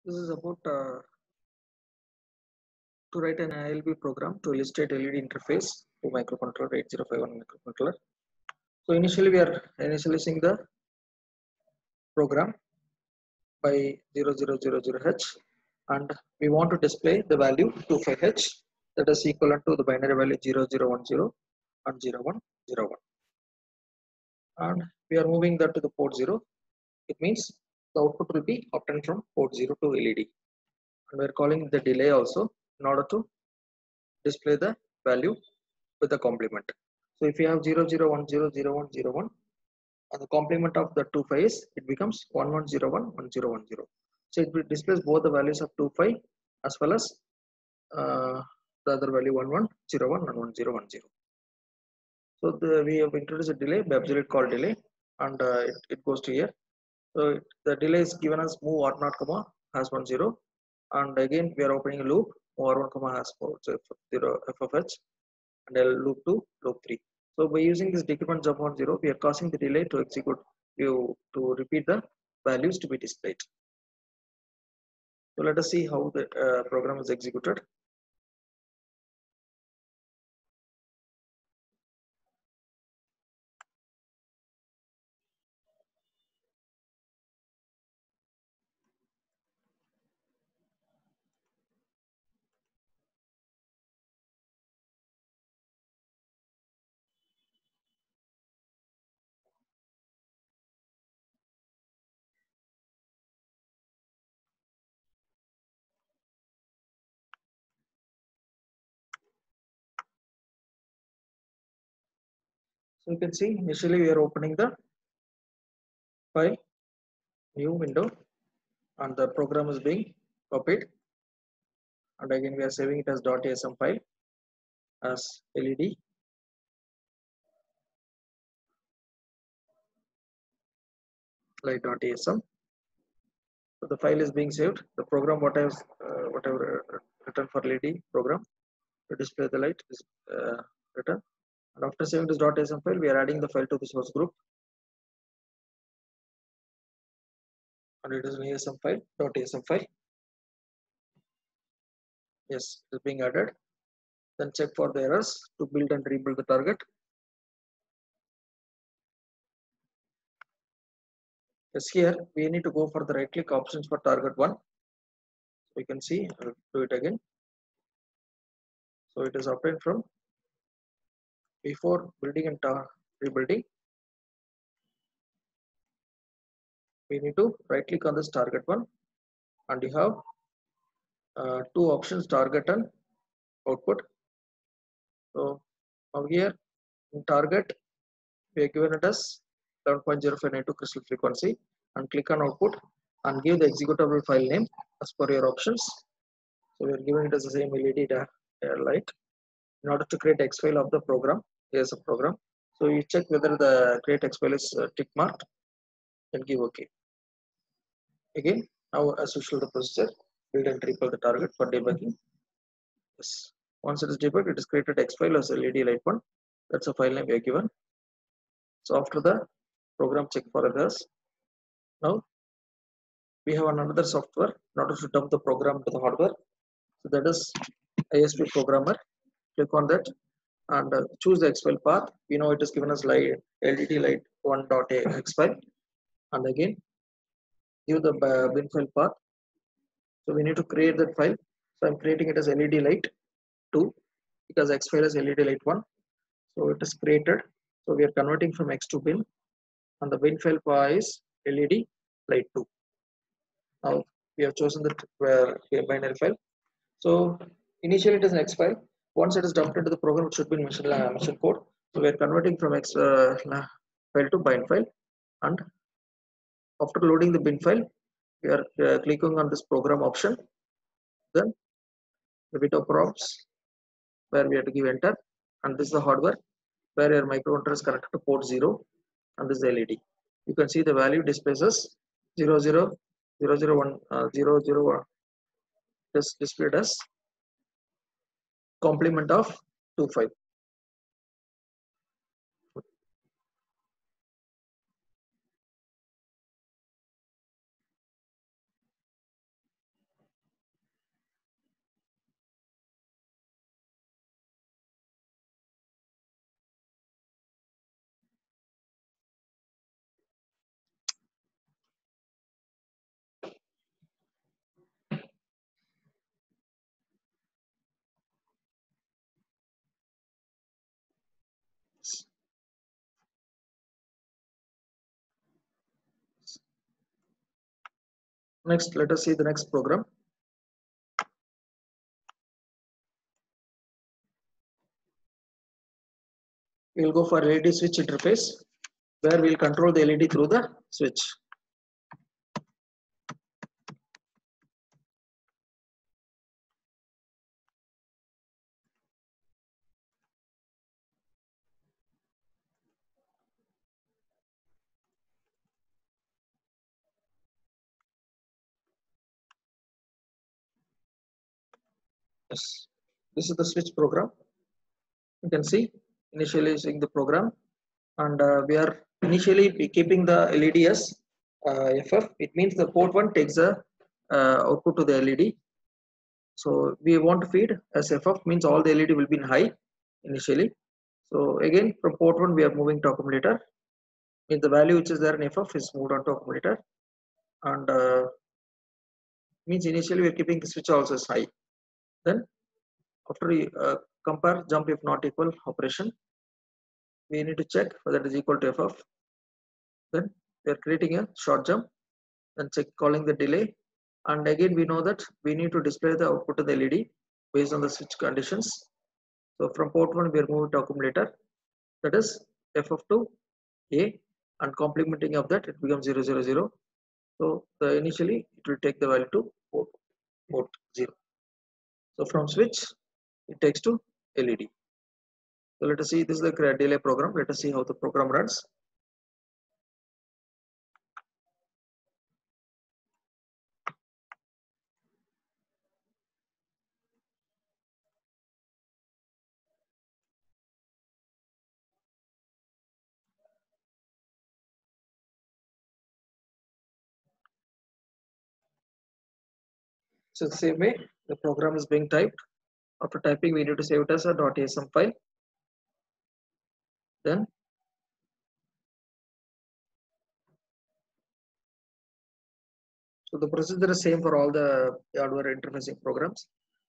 This is about to write an ILB program to illustrate LED interface to microcontroller 8051 microcontroller. So initially we are initializing the program by 0000H and we want to display the value 25H that is equivalent to the binary value 0010 and 0101 and we are moving that to the port 0. It means the output will be obtained from port 0 to LED and we are calling the delay also in order to display the value with the complement. So if you have 00100101 and the complement of the 25 is it becomes 11011010. So it displays both the values of 25 as well as uh, the other value 1101 and 1010. So we have introduced a delay by absolute call delay and it goes to here. So the delay is given as move r0 comma has 10 and again we are opening a loop move r1 comma has 4 so f of h and I'll loop 2 loop 3. So by using this decrement jump on 0 we are causing the delay to execute you to repeat the values to be displayed. So let us see how the program is executed. So you can see initially we are opening the file new window and the program is being copied and again we are saving it as .asm file as LED light.asm. So the file is being saved. The program whatever written for LED program to display the light is written. And after saving this .asm file, we are adding the file to the source group, and it is an ASM file .asm file. Yes, it is being added. Then check for the errors to build and rebuild the target. Yes, here we need to go for the right click options for target 1. We can see, I'll do it again. So it is obtained from before building and rebuilding. We need to right click on this target 1 and you have two options, target and output. So now here in target we are given it as 11.0592 crystal frequency and click on output and give the executable file name as per your options. So we are giving it as the same LED light in order to create X file of the program. Here's a program. So you check whether the create X file is tick marked and give OK. Again, now as usual the procedure, build and rebuild the target for debugging. Yes. Once it is debugged, it is created X file as LED light 1. That's a file name we are given. So after the program check for others, now we have another software in order to dump the program to the hardware. So that is ISP programmer. Click on that and choose the X file path. We know it is given as light LED light 1.x file and again give the bin file path. So we need to create that file. So I'm creating it as LED light 2 because X file is LED light 1. So it is created. So we are converting from X to bin and the bin file path is LED light 2. Now we have chosen the binary file. So initially it is an X file. Once it is dumped into the program, it should be in mission code. So we are converting from X file to bin file, and after loading the bin file, we are clicking on this program option. Then the bit of prompts where we have to give enter, and this is the hardware where your microcontroller is connected to port 0, and this is the LED. You can see the value displays as 00001 001 is displayed as complement of 25. Next, let us see the next program. We will go for LED switch interface, where we will control the LED through the switch. Yes, this is the switch program. You can see initially seeing the program, and we are initially keeping the LED as FF. It means the port 1 takes the output to the LED. So we want to feed as FF, means all the LED will be in high initially. So again from port 1 we are moving to accumulator, means the value which is there in FF is moved on to accumulator, and means initially we are keeping the switch also as high. Then after we compare jump if not equal operation, we need to check whether it is equal to FF. Then we are creating a short jump, then check calling the delay, and again we know that we need to display the output of the LED based on the switch conditions. So from port 1 we are moving to accumulator, that is FF2 A, and complementing of that it becomes 0 0 0. So the initially it will take the value to port 0. So from switch it takes to LED. So let us see, this is the delay program. Let us see how the program runs. So the same way the program is being typed. After typing we need to save it as a .asm file. Then so the procedure is same for all the hardware interfacing programs.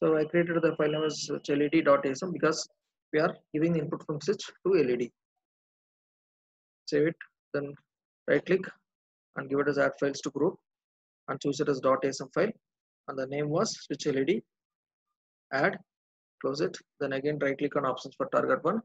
So I created the file name as led.asm because we are giving the input from switch to LED. Save it, then right click and give it as add files to group and choose it as .asm file, and the name was switch LED. Add, close it, then again right click on options for target one.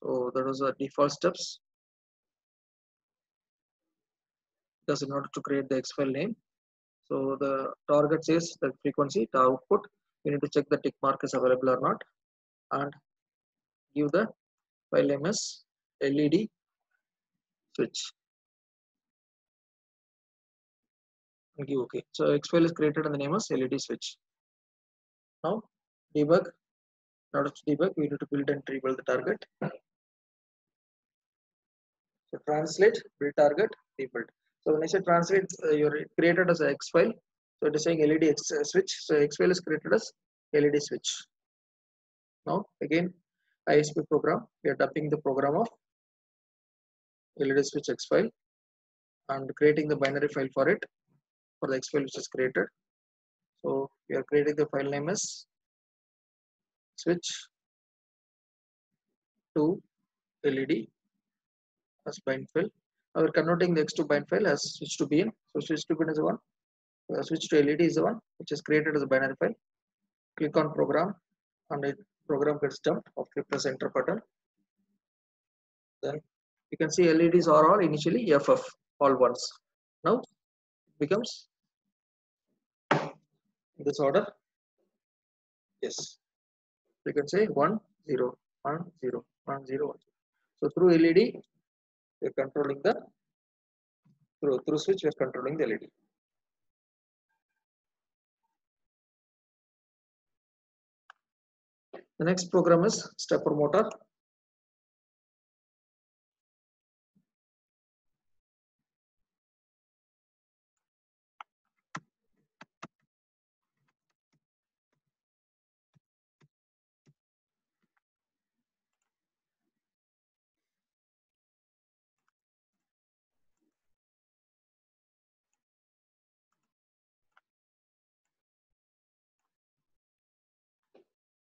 So that was the default steps, because in order to create the X file name, so the target says the frequency, the output, you need to check the tick mark is available or not, and give the file name as LED switch and give OK. So X file is created and the name is LED switch. Now debug. In order to debug, we need to build and rebuild the target. So translate, build target, rebuild. So when I say translate, you're created as a X file. So it is saying LED switch. So X file is created as LED switch. Now again ISP program, we are dumping the program of LED switch X file and creating the binary file for it, for the X file which is created. So we are creating the file name as switch to LED as bind file. Now we're converting the X to bind file as switch to bin. So switch to bin is the one. Switch to LED is the one which is created as a binary file. Click on program and the program gets dumped after press enter button. Then you can see LEDs are all initially FF, all ones. Now it becomes in this order. Yes, you can say 1 0 1 0 1 0 1. So through LED we are controlling the through switch we are controlling the LED. The next program is stepper motor.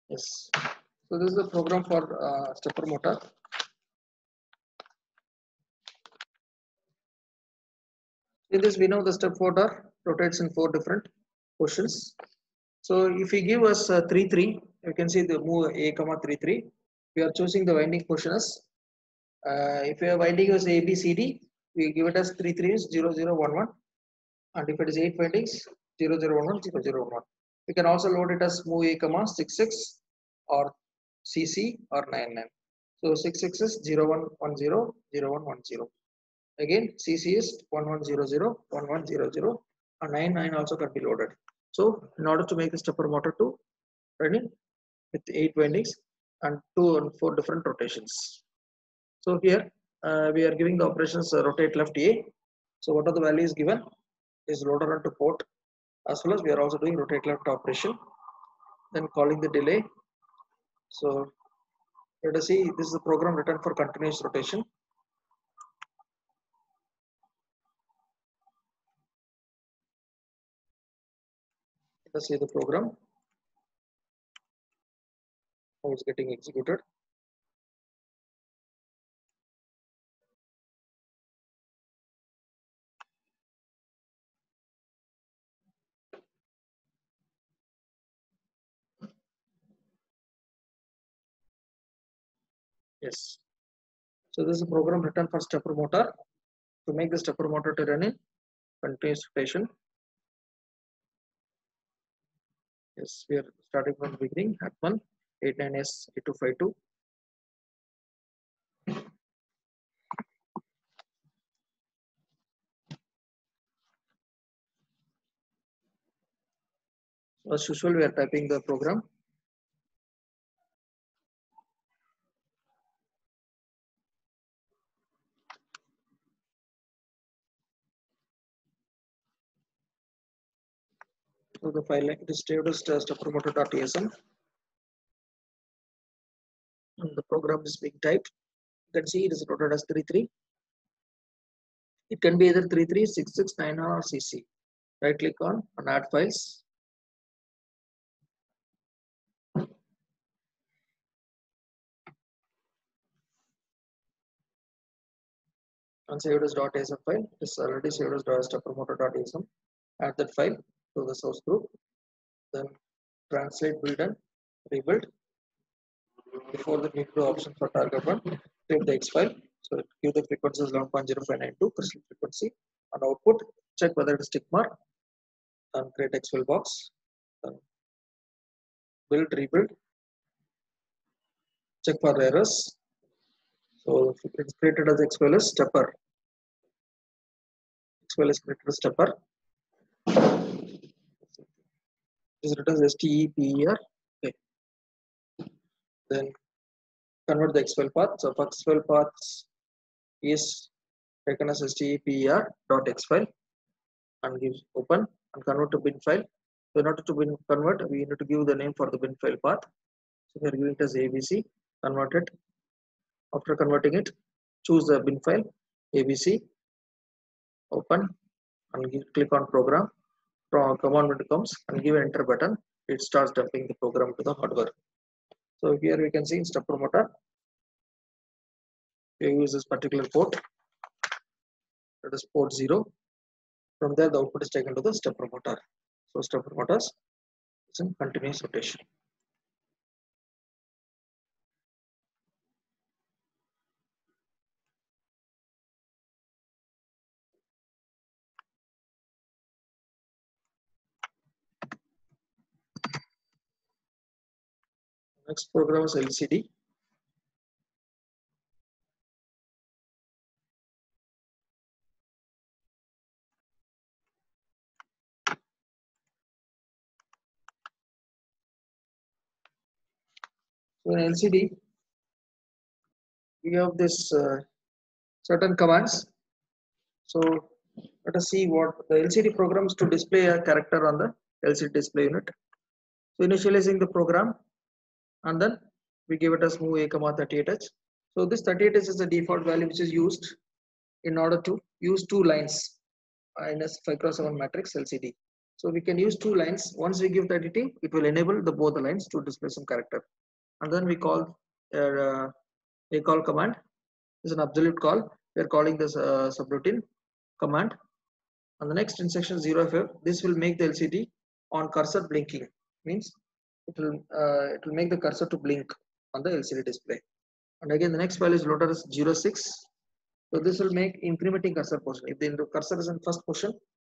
Yes. So this is the program for stepper motor. In this, we know the step motor rotates in 4 different positions. So if we give us 3 3, you can see the move a comma 3 3. We are choosing the winding position as if your winding is A B C D, we give it as 3 3 is 0 0 1 1, and if it is 8 windings 0 0 1 1 0 0 1 1. We can also load it as move a comma 6 6 or CC or 9 9. So 6 6 is 0 1 1 0 0 1 1 0. Again, CC is 1100 1100, and 99 also can be loaded. So, in order to make the stepper motor to running with 8 windings and 2 and 4 different rotations. So, here we are giving the operations rotate left A. So, what are the values given? Is loader onto port, as well as we are also doing rotate left operation. Then calling the delay. So, let us see, this is the program written for continuous rotation. Let us see the program, how it's getting executed. Yes. So this is a program written for stepper motor to make the stepper motor to run in continuous rotation. Yes, we are starting from the beginning at 189S8252. As usual, we are typing the program. So the file name is saved as steppermotor.asm, and the program is being typed. You can see it is loaded as 33. It can be either 33, 66, 9 or CC. Right click on and add files. And saved as .asm file. It is already saved as steppermotor.asm. Add that file to the source group. Then translate, build and rebuild. Before the need to option for target one, save the X file. So give the frequency as 11.0592 crystal frequency, and output check whether it is tick mark, and create X file box. Then build, rebuild, check for errors. So if it's created as X file as stepper. X file is created as stepper. It is written as STEPER. Okay. Then convert the X file path. So X file path is taken as STEPER.x file and give open and convert to bin file. So in order to bin convert, we need to give the name for the bin file path. So we are giving it as ABC, convert it. After converting it, choose the bin file ABC, open and click on program. Command window comes and give enter button. It starts dumping the program to the hardware. So here we can see in stepper motor, we use this particular port, that is port 0. From there the output is taken to the stepper motor. So stepper motors is in continuous rotation. Next program is LCD. So in LCD, we have this certain commands. So let us see what the LCD programs to display a character on the LCD display unit. So initializing the program, and then we give it as move a comma 38h. So this 38h is the default value which is used in order to use two lines in a 5x7 matrix LCD. So we can use two lines. Once we give 32, it will enable the both the lines to display some character. And then we call a call command is an absolute call. We are calling this subroutine command. On the next instruction 0FF, this will make the LCD on cursor blinking. Means it will make the cursor to blink on the LCD display. And again the next value is loaded as 06. So this will make incrementing cursor position. If the cursor is in first position,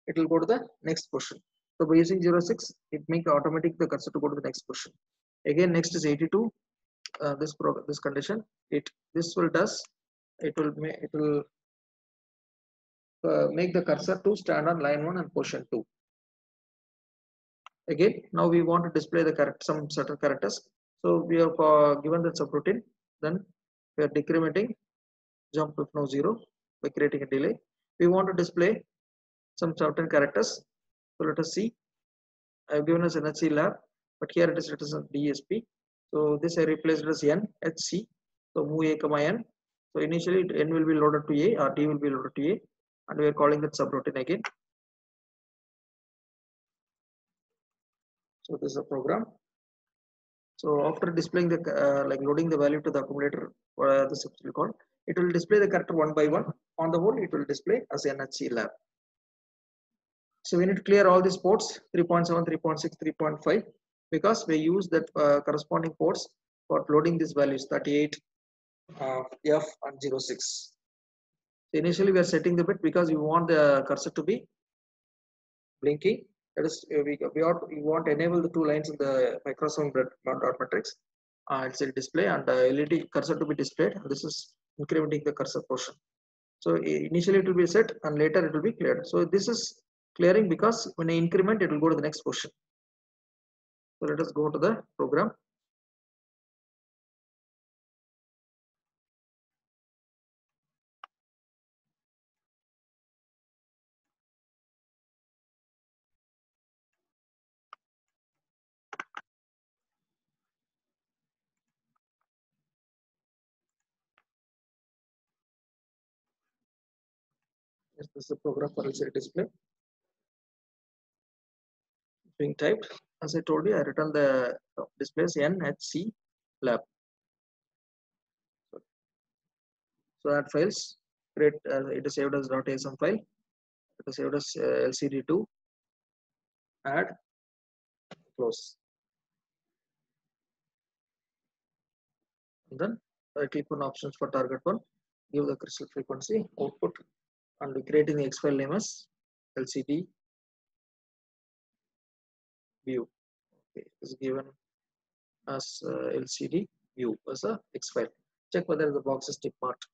it will go to the next position. So by using 06, it make automatic the cursor to go to the next position. Again next is 82. This condition this will make the cursor to stand on line 1 and position 2. Again now we want to display the some certain characters, so we have given the subroutine. Then we are decrementing jump if no 0 by creating a delay. We want to display some certain characters, so let us see. I have given us NHC lab, but here it is written as DSP. So this I replaced as NHC. So move A comma N. So initially N will be loaded to A or D will be loaded to A, and we are calling that subroutine again. So this is a program. So after displaying the like loading the value to the accumulator, this will call, it will display the character one by one. On the whole, it will display as NHC lab. So we need to clear all these ports 3.7, 3.6, 3.5 because we use that corresponding ports for loading these values 38, F and 06. So initially we are setting the bit because we want the cursor to be blinking. That is, we want to enable the two lines in the Microsoft dot matrix. It's a display and LED cursor to be displayed. This is incrementing the cursor portion. So initially it will be set and later it will be cleared. So this is clearing because when I increment it will go to the next position. So let us go to the program. Yes, this is the program for LCD display. Being typed, as I told you, I written the displays NHC lab. So add files, create it is saved as .asm file. It is saved as LCD2. Add, close. And then click on options for target one. Give the crystal frequency output, and creating the X file name as LCD view. Okay, is given as LCD view as a X file. Check whether the box is tick marked.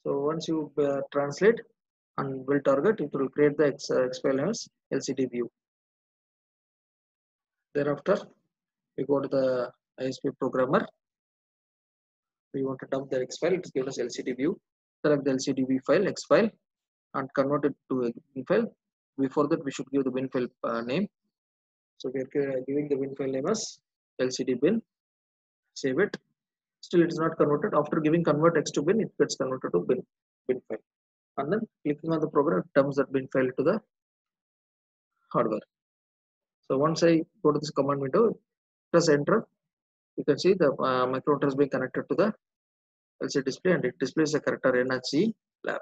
So once you translate and will target, it will create the X file name as LCD view. Thereafter, we go to the ISP programmer. We want to dump the X file. It is given as LCD view. Select the LCD view file, X file, and convert it to a bin file. Before that, we should give the bin file name. So we are giving the bin file name as LCD bin. Save it. Still, it is not converted. After giving convert X to bin, it gets converted to bin file. And then clicking on the program, it dumps that bin file to the hardware. So once I go to this command window, press enter. You can see the microcontroller is being connected to the LCD display, and it displays the character NHC lab.